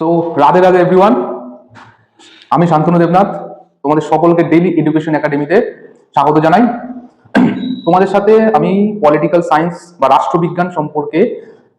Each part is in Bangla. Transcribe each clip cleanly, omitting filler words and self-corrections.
সো রাধে রাধে এভরিওয়ান, আমি শান্তনু দেবনাথ তোমাদের সকলকে ডেইলি এডুকেশন একাডেমিতে স্বাগত জানাই। তোমাদের সাথে আমি পলিটিক্যাল সায়েন্স বা রাষ্ট্রবিজ্ঞান সম্পর্কে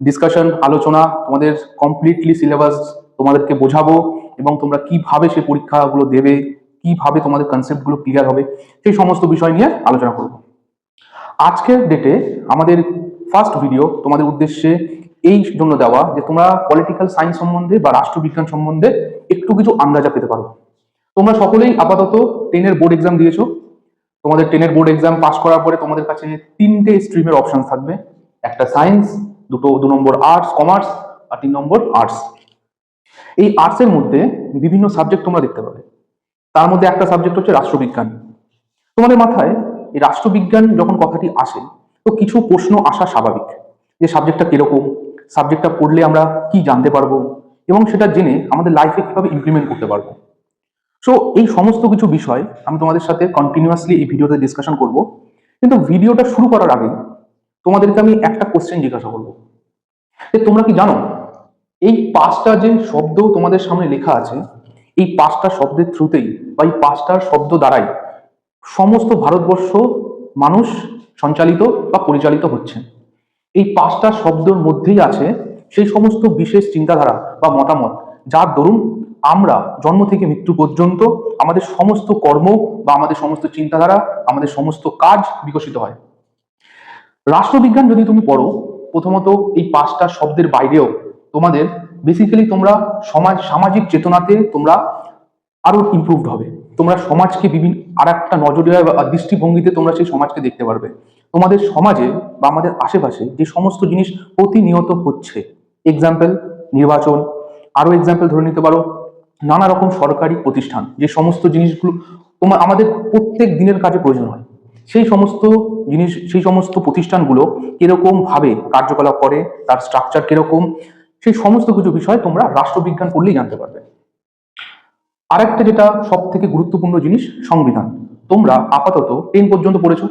ডিসকাশন আলোচনা, তোমাদের কমপ্লিটলি সিলেবাস তোমাদেরকে বোঝাবো এবং তোমরা কিভাবে সেই পরীক্ষাগুলো দেবে, কিভাবে তোমাদের কনসেপ্টগুলো ক্লিয়ার হবে, সেই সমস্ত বিষয় নিয়ে আলোচনা করব। আজকের ডেটে আমাদের ফার্স্ট ভিডিও তোমাদের উদ্দেশ্যে এই জন্য দেওয়া যে তোমরা পলিটিক্যাল সায়েন্স সম্বন্ধে বা রাষ্ট্রবিজ্ঞান সম্বন্ধে একটু কিছু আন্দাজা পেতে পারো। তোমরা সকলেই আপাতত 10-এর বোর্ড এক্সাম দিয়েছো। তোমাদের 10-এর বোর্ড এক্সাম পাস করার পরে তোমাদের কাছে 3টে স্ট্রিমের অপশন থাকবে, একটা সায়েন্স, 2 নম্বর আর্টস কমার্স আর 3 নম্বর আর্টস। এই আর্টসের মধ্যে বিভিন্ন সাবজেক্ট তোমরা দেখতে পাবে। তার মধ্যে একটা সাবজেক্ট হচ্ছে রাষ্ট্রবিজ্ঞান। তোমাদের মাথায় এই রাষ্ট্রবিজ্ঞান যখন কথাটি আসে তো কিছু প্রশ্ন আসা স্বাভাবিক, যে সাবজেক্টটা কিরকম, সাবজেক্টটা পড়লে আমরা কি জানতে পারবো এবং সেটা জেনে আমাদের লাইফে কিভাবে ইমপ্লিমেন্ট করতে পারবো। সো এই সমস্ত কিছু বিষয় আমি তোমাদের সাথে কন্টিনিউয়াসলি এই ভিডিওতে ডিসকাশন করব। কিন্তু ভিডিওটা শুরু করার আগে তোমাদেরকে আমি একটা কোশ্চেন জিজ্ঞাসা করবো, যে তোমরা কি জানো এই 5টা যে শব্দ তোমাদের সামনে লেখা আছে, এই 5টা শব্দের থ্রুতেই বা এই 5টার শব্দ দ্বারাই সমস্ত ভারতবর্ষ মানুষ সঞ্চালিত বা পরিচালিত হচ্ছে। এই 5টা শব্দের মধ্যেই আছে সেই সমস্ত বিশেষ চিন্তাধারা বা মতামত যার দরুন আমরা জন্ম থেকে মৃত্যু পর্যন্ত আমাদের সমস্ত কর্ম বা আমাদের সমস্ত চিন্তাধারা, আমাদের সমস্ত কাজ বিকশিত হয়। রাষ্ট্রবিজ্ঞান যদি তুমি পড়ো, প্রথমত এই 5টা শব্দের বাইরেও তোমাদের বেসিক্যালি তোমরা সামাজিক চেতনাতে তোমরা আরো ইমপ্রুভড হবে। তোমরা সমাজকে বিভিন্ন আর একটা নজরে বা দৃষ্টিভঙ্গিতে তোমরা সেই সমাজকে দেখতে পারবে। তোমাদের সমাজে বা আমাদের আশেপাশে যে সমস্ত জিনিস প্রতিনিয়ত হচ্ছে, এক্সাম্পল নির্বাচন, আরো এক্সাম্পল ধরে নিতে পারো নানা রকম সরকারি প্রতিষ্ঠান, যে সমস্ত জিনিসগুলো আমাদের প্রত্যেক দিনের কাজে প্রয়োজন হয়, সেই সমস্ত জিনিস, সেই সমস্ত প্রতিষ্ঠানগুলো কিরকম ভাবে কার্যকলাপ করে, তার স্ট্রাকচার কিরকম, সেই সমস্ত কিছু বিষয় তোমরা রাষ্ট্রবিজ্ঞান পড়লেই জানতে পারবে। আরেকটা যেটা সব থেকে গুরুত্বপূর্ণ জিনিস, সংবিধান। তোমরা আপাতত 10 পর্যন্ত পড়েছো,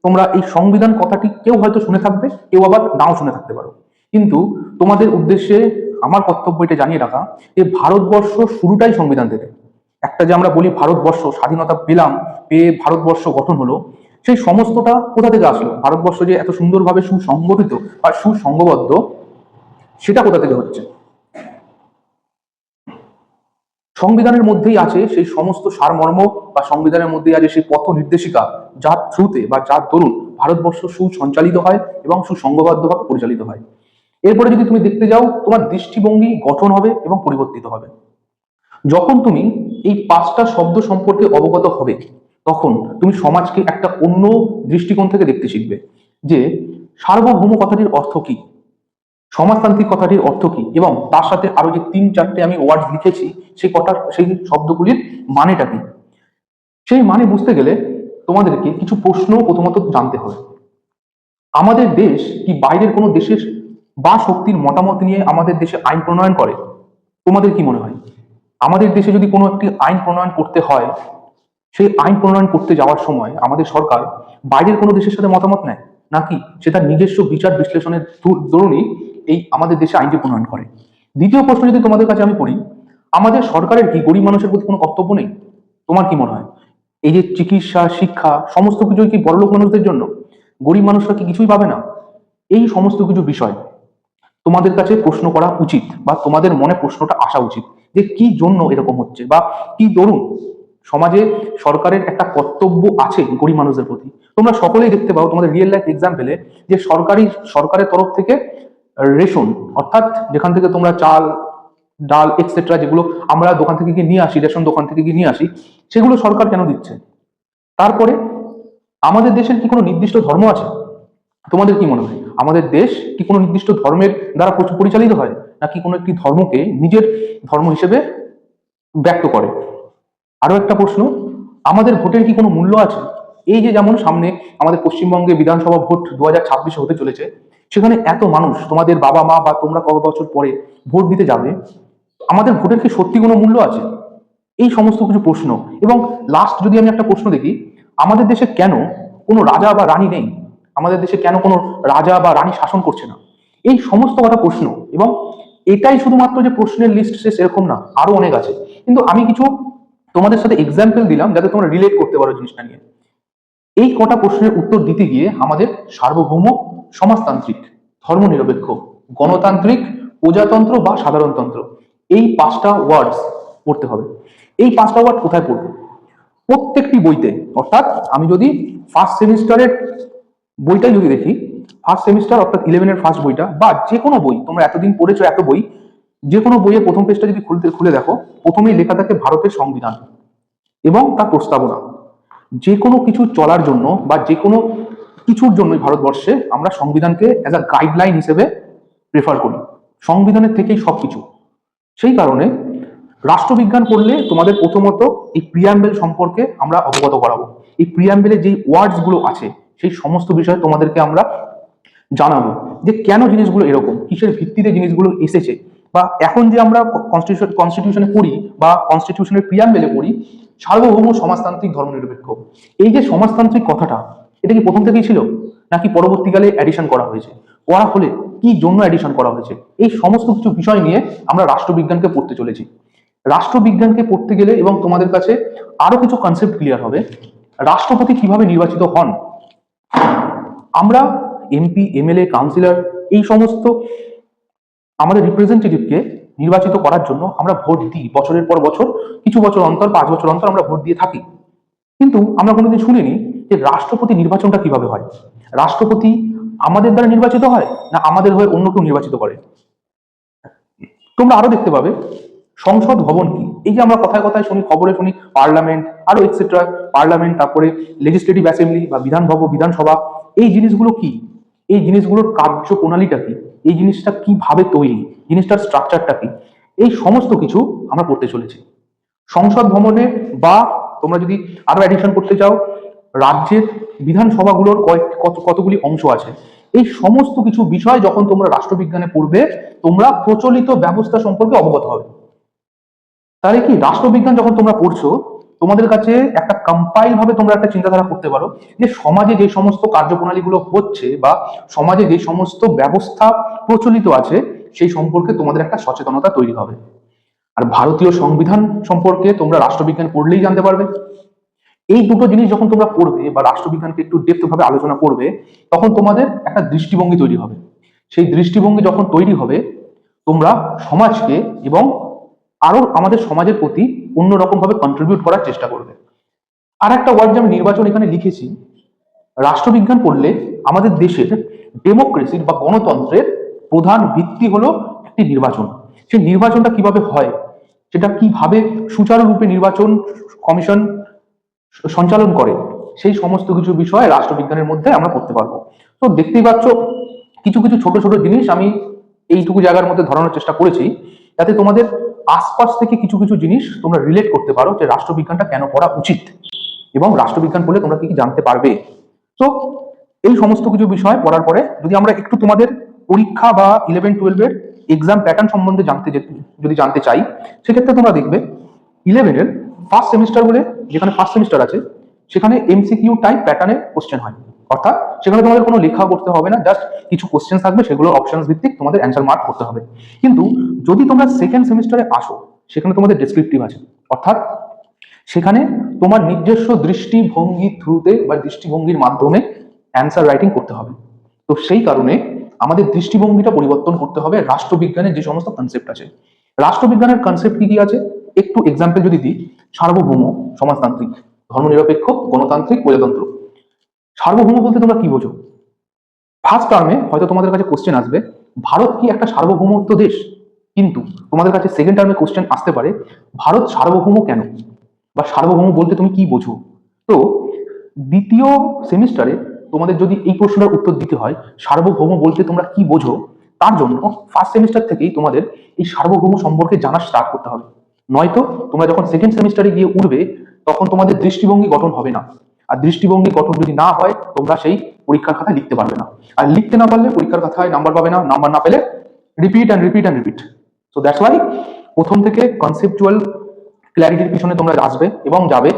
তোমরা এই সংবিধান কথাটি কেউ হয়তো শুনে থাকবে, কেউ আবার নাও শুনে থাকতে পারো। কিন্তু তোমাদের উদ্দেশ্যে আমার কর্তব্য এটা জানিয়ে রাখা যে ভারতবর্ষ শুরুটাই সংবিধান থেকে। একটা যে আমরা বলি ভারতবর্ষ স্বাধীনতা পেলাম, পেয়ে ভারতবর্ষ গঠন হলো, সেই সমস্তটা কোথা থেকে আসলো? ভারতবর্ষ যে এত সুন্দরভাবে সুসংগঠিত বা সুসংঘবদ্ধ, সেটা কোথা থেকে হচ্ছে? সংবিধানের মধ্যেই আছে সেই সমস্ত সারমর্ম বা সংবিধানের মধ্যেই আছে সেই পথ নির্দেশিকা যার থ্রুতে বা যার দরুন ভারতবর্ষ সুসঞ্চালিত হয় এবং সুসংঘবদ্ধভাবে পরিচালিত হয়। এরপরে যদি তুমি দেখতে যাও, তোমার দৃষ্টিভঙ্গি গঠন হবে এবং পরিবর্তিত হবে। যখন তুমি এই 5টা শব্দ সম্পর্কে অবগত হবে, তখন তুমি সমাজকে একটা অন্য দৃষ্টিকোণ থেকে দেখতে শিখবে, যে সার্বভৌম কথাটির অর্থ কি, সমাজতান্ত্রিক কথাটির অর্থ কি, এবং তার সাথে আরো যে 3-4টে আমি ওয়ার্ড লিখেছি সেই শব্দগুলির মানেটা কি। সেই মানে বুঝতে গেলে তোমাদেরকে কিছু প্রশ্ন প্রথমত জানতে হবে। আমাদের দেশ কি বাইরের কোনো দেশের বা শক্তির মতামত নিয়ে আমাদের দেশে আইন প্রণয়ন করে? তোমাদের কি মনে হয় আমাদের দেশে যদি কোনো একটি আইন প্রণয়ন করতে হয়, সেই আইন প্রণয়ন করতে যাওয়ার সময় আমাদের সরকার বাইরের কোনো দেশের সাথে মতামত নেয়, নাকি সে তার নিজস্ব বিচার বিশ্লেষণের দরুনই এই আমাদের দেশে আইনটি প্রণয়ন করে? দ্বিতীয় প্রশ্ন যদি তোমাদের কাছে আমি করি, আমাদের সরকারের কি গরিব মানুষের প্রতি কোনো কর্তব্য নেই? তোমার কি মনে হয় এই যে চিকিৎসা, শিক্ষা, সমস্ত কিছুই কি বড়লোক মানুষদের জন্য? গরিব মানুষরা কি কিছুই পাবে না? এই সমস্ত কিছু বিষয় তোমাদের কাছে প্রশ্ন করা উচিত, বা তোমাদের মনে প্রশ্নটা আসা উচিত, যে কি জন্য এরকম হচ্ছে, বা কি দরুন সমাজে সরকারের একটা কর্তব্য আছে গরিব মানুষদের প্রতি। তোমরা সকলেই দেখতে পাও তোমাদের রিয়েল লাইফ এক্সাম্পলে যে সরকারের তরফ থেকে রেশন, অর্থাৎ যেখান থেকে তোমরা চাল, ডাল এক্সেট্রা, যেগুলো আমরা দোকান থেকে গিয়ে নিয়ে আসি, রেশন দোকান থেকে গিয়ে নিয়ে আসি, সেগুলো সরকার কেন দিচ্ছে? তারপরে আমাদের দেশের কি কোনো নির্দিষ্ট ধর্ম আছে? তোমাদের কি মনে হয় আমাদের দেশ কি কোনো নির্দিষ্ট ধর্মের দ্বারা পরিচালিত হয়, নাকি কোনো একটি ধর্মকে নিজের ধর্ম হিসেবে ব্যক্ত করে? আরো একটা প্রশ্ন, আমাদের ভোটের কি কোনো মূল্য আছে? এই যে যেমন সামনে আমাদের পশ্চিমবঙ্গে বিধানসভা ভোট 2026-এ হতে চলেছে, সেখানে এত মানুষ, তোমাদের বাবা মা বা তোমরা কত বছর পরে ভোট দিতে যাবে, আমাদের ভোটের কি সত্যি কোনো মূল্য আছে? এই সমস্ত কিছু প্রশ্ন। এবং লাস্ট যদি আমি একটা প্রশ্ন দেখি, আমাদের দেশে কেন কোনো রাজা বা রানী নেই? আমাদের দেশে কেন কোনো রাজা বা রানী শাসন করছে না? এই সমস্ত কটা প্রশ্ন এবং এটাই শুধুমাত্র যে প্রশ্নের লিস্ট শেষ এরকম না, আরো অনেক আছে। কিন্তু আমি কিছু তোমাদের সাথে এক্সাম্পল দিলাম যাতে তোমরা রিলেট করতে পারো জিনিসটা নিয়ে। এই কটা প্রশ্নের উত্তর দিতে গিয়ে আমাদের সার্বভৌম, সমাজতান্ত্রিক, ধর্মনিরপেক্ষ, গণতান্ত্রিক, প্রজাতন্ত্র বা সাধারণতন্ত্র, এই 5টা ওয়ার্ডস পড়তে হবে। এই 5টা ওয়ার্ড কোথায় পড়বো? প্রত্যেকটি বইতে। অর্থাৎ আমি যদি ফার্স্ট সেমিস্টারের বইটা যদি দেখি, ফার্স্ট সেমিস্টার অর্থাৎ 11-এর ফার্স্ট বইটা বা যে কোনো বই, তোমরা এতদিন পড়েছো এত বই, যে কোনো বইয়ের প্রথম পেজটা যদি খুলে দেখো, প্রথমেই লেখা থাকে ভারতের সংবিধান এবং তার প্রস্তাবনা। যে কোনো কিছু চলার জন্য বা যে কোনো কিছুর জন্যই ভারতবর্ষে আমরা সংবিধানকে অ্যাজ আ গাইডলাইন হিসেবে প্রেফার করি। সংবিধানের থেকেই সবকিছু। সেই কারণে রাষ্ট্রবিজ্ঞান পড়লে তোমাদের প্রথমত এই প্রিয়াম্বেল সম্পর্কে আমরা অবগত করাবো। এই প্রিয়াম্বেলে যেই ওয়ার্ডস গুলো আছে সেই সমস্ত বিষয়ে তোমাদেরকে আমরা জানাবো যে কেন জিনিসগুলো এরকম, কিসের ভিত্তিতে জিনিসগুলো এসেছে, বা এখন যে আমরা কনস্টিটিউশনে পড়ি বা কনস্টিটিউশনের প্রিয়াম্বেলে পড়ি সার্বভৌম, সমাজতান্ত্রিক, ধর্মনিরপেক্ষ। এই যে সমাজতান্ত্রিক কথাটা, এটা কি প্রথম থেকেই ছিল নাকি পরবর্তীকালে অ্যাডিশন করা হয়েছে? করা হলে কি জন্য অ্যাডিশন করা হয়েছে? এই সমস্ত কিছু বিষয় নিয়ে আমরা রাষ্ট্রবিজ্ঞানকে পড়তে চলেছি। রাষ্ট্রবিজ্ঞানকে পড়তে গেলে এবং তোমাদের কাছে আরো কিছু কনসেপ্ট ক্লিয়ার হবে। রাষ্ট্রপতি কিভাবে নির্বাচিত হন, আমরা এমপি, এমএলএ, কাউন্সিলর, এই সমস্ত আমাদের রিপ্রেজেন্টেটিভকে নির্বাচিত করার জন্য আমরা ভোট দিই বছরের পর বছর, কিছু বছর অন্তর, 5 বছর অন্তর আমরা ভোট দিয়ে থাকি। কিন্তু আমরা কোনোদিন শুনিনি যে রাষ্ট্রপতি নির্বাচনটা কিভাবে হয়। রাষ্ট্রপতি আমাদের দ্বারা নির্বাচিত হয় না আমাদের হয়ে অন্য কেউ নির্বাচিত করে? তোমরা আরো দেখতে পাবে সংসদ ভবন কি। এই যে আমরা কথায় কথায় শুনি, খবরে শুনি পার্লামেন্ট, আরো এক্সেট্রা, পার্লামেন্ট, তারপরে লেজিসলেটিভ অ্যাসেম্বলি বা বিধানসভা, এই জিনিসগুলো কি? এই জিনিসগুলোর কার্যপ্রণালীটা কি? এই জিনিসটা কিভাবে তৈরি, জিনিসটার স্ট্রাকচারটা কি? এই সমস্ত কিছু আমরা পড়তে চলেছি সংসদ ভবনে। বা তোমরা যদি আরো অ্যাডিশন করতে চাও, রাজ্যের বিধানসভাগুলোর কতগুলি অংশ আছে, এই সমস্ত কিছু বিষয় যখন তোমরা রাষ্ট্রবিজ্ঞানে পড়বে তোমরা প্রচলিত ব্যবস্থা সম্পর্কে অবগত হবে। তাহলে কি রাষ্ট্রবিজ্ঞান যখন তোমরা পড়ছো, তোমাদের কাছে একটা কম্পাইল ভাবে তোমরা একটা চিন্তাধারা করতে পারো যে সমাজে যে সমস্ত কার্যপ্রণালীগুলো হচ্ছে বা সমাজে যে সমস্ত ব্যবস্থা প্রচলিত আছে সেই সম্পর্কে তোমাদের একটা সচেতনতা তৈরি হবে। আর ভারতীয় সংবিধান সম্পর্কে তোমরা রাষ্ট্রবিজ্ঞান পড়লেই জানতে পারবে। এই দুটো জিনিস যখন তোমরা পড়বে বা রাষ্ট্রবিজ্ঞানকে একটু ডেপথ ভাবে আলোচনা করবে, তখন তোমাদের একটা দৃষ্টিভঙ্গি তৈরি হবে। সেই দৃষ্টিভঙ্গি যখন তৈরি হবে, তোমরা সমাজকে এবং আরো আমাদের সমাজের প্রতি অন্যরকম ভাবে কন্ট্রিবিউট করার চেষ্টা করবে। আর একটা ওয়ার্ড যে আমি নির্বাচন এখানে লিখেছি, রাষ্ট্রবিজ্ঞান পড়লে আমাদের দেশের ডেমোক্রেসির বা গণতন্ত্রের প্রধান ভিত্তি হলো একটি নির্বাচন। সেই নির্বাচনটা কিভাবে হয়, সেটা কিভাবে সুচারুরূপে নির্বাচন কমিশন সঞ্চালন করে, সেই সমস্ত কিছু বিষয় রাষ্ট্রবিজ্ঞানের মধ্যে আমরা পড়তে পারবো। তো দেখতেই পাচ্ছ কিছু কিছু ছোট ছোট জিনিস আমি এইটুকু জায়গার মধ্যে ধরানোর চেষ্টা করেছি, যাতে তোমাদের আশপাশ থেকে কিছু কিছু জিনিস তোমরা রিলেট করতে পারো যে রাষ্ট্রবিজ্ঞানটা কেন পড়া উচিত এবং রাষ্ট্রবিজ্ঞান পড়লে তোমরা কি কি জানতে পারবে। তো এই সমস্ত কিছু বিষয় পড়ার পরে যদি আমরা একটু তোমাদের পরীক্ষা বা 11-12-এর এক্সাম প্যাটার্ন সম্বন্ধে যদি জানতে চাই, সেক্ষেত্রে তোমরা দেখবে 11-এর ফার্স্ট সেমিস্টার বলে যেখানে ফার্স্ট সেমিস্টার আছে, সেখানে এমসিকিউ টাইপ প্যাটার্নে কোশ্চেন হয়। অর্থাৎ সেখানে তোমাদের কোনো লেখা করতে হবে না, জাস্ট কিছু কোশ্চেন থাকবে, সেগুলো অপশন ভিত্তিক তোমাদের অ্যান্সার মার্ক করতে হবে। কিন্তু যদি তোমরা সেকেন্ড সেমিস্টারে আসো, সেখানে তোমাদের ডেসক্রিপটিভ আছে। অর্থাৎ সেখানে তোমার নিজস্ব দৃষ্টিভঙ্গির থ্রুতে বা দৃষ্টিভঙ্গির মাধ্যমে অ্যান্সার রাইটিং করতে হবে। তো সেই কারণে আমাদের দৃষ্টিভঙ্গিটা পরিবর্তন করতে হবে রাষ্ট্রবিজ্ঞানের যে সমস্ত কনসেপ্ট আছে। রাষ্ট্রবিজ্ঞানের কনসেপ্ট কি কি আছে একটু এক্সাম্পল যদি দিই, সার্বভৌম, সমাজতান্ত্রিক, ধর্মনিরপেক্ষ, গণতান্ত্রিক, প্রজাতন্ত্র। সার্বভৌম বলতে তোমরা কি বোঝো? ফার্স্ট টার্মে হয়তো তোমাদের কাছে কোশ্চেন আসবে ভারত কি একটা সার্বভৌমত্ব দেশ, কিন্তু তোমাদের কাছে সেকেন্ড টার্মে কোশ্চেন আসতে পারে ভারত সার্বভৌম কেন, বা সার্বভৌম বলতে তুমি কি বোঝো। তো দ্বিতীয় সেমিস্টারে তোমাদের যদি এই প্রশ্নের উত্তর দিতে হয় সার্বভৌম বলতে তোমরা কি বোঝো, তার জন্য ফার্স্ট সেমিস্টার থেকেই তোমাদের এই সার্বভৌম সম্পর্কে জানা স্টার্ট করতে হবে। নয়তো তোমরা যখন সেকেন্ড সেমিস্টারে গিয়ে উঠবে তখন তোমাদের দৃষ্টিভঙ্গি গঠন হবে না। আর দৃষ্টিভঙ্গি গঠন যদি না হয় তোমরা সেই পরীক্ষার খাতায় লিখতে পারবে না। আর লিখতে না পারলে পরীক্ষার খাতায় নাম্বার পাবে না, নাম্বার না পেলে repeat and repeat and repeat. So that's why প্রথম থেকে কনসেপচুয়াল ক্ল্যারিটির পিছনে তোমরা আসবে এবং যাবে।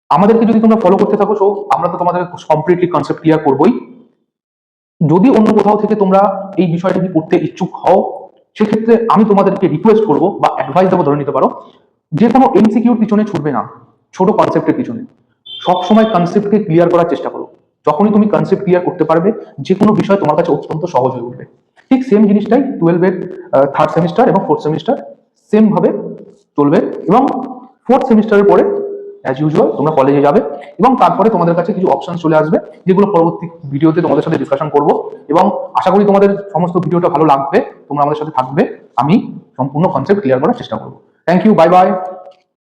আমাদেরকে যদি তোমরা ফলো করতে থাকো, সো আমরা তো তোমাদের কমপ্লিটলি কনসেপ্ট ক্লিয়ার করবোই। যদি অন্য কোথাও থেকে তোমরা এই বিষয়টাকে পড়তে ইচ্ছুক হও, সেক্ষেত্রে আমি তোমাদেরকে রিকোয়েস্ট করবো বা অ্যাডভাইস দেবো, ধরে নিতে পারো, যে কোনো এমসিকিউর পিছনে ছুটবে না, ছোট কনসেপ্টের পিছনে। সবসময় কনসেপ্টকে ক্লিয়ার করার চেষ্টা করো। যখনই তুমি কনসেপ্ট ক্লিয়ার করতে পারবে, যে কোনো বিষয় তোমার কাছে অত্যন্ত সহজ হয়ে উঠবে। ঠিক সেম জিনিসটাই 12-এর থার্ড সেমিস্টার এবং ফোর্থ সেমিস্টার সেম ভাবে চলবে। এবং ফোর্থ সেমিস্টারের পরে অ্যাজ ইউজুয়াল তোমরা কলেজে যাবে এবং তারপরে তোমাদের কাছে কিছু অপশন চলে আসবে, যেগুলো পরবর্তী ভিডিওতে তোমাদের সাথে ডিসকাশন করব। এবং আশা করি তোমাদের সমস্ত ভিডিওটা ভালো লাগবে, তোমরা আমাদের সাথে থাকবে, আমি সম্পূর্ণ কনসেপ্ট ক্লিয়ার করার চেষ্টা করবো। Thank you, bye by.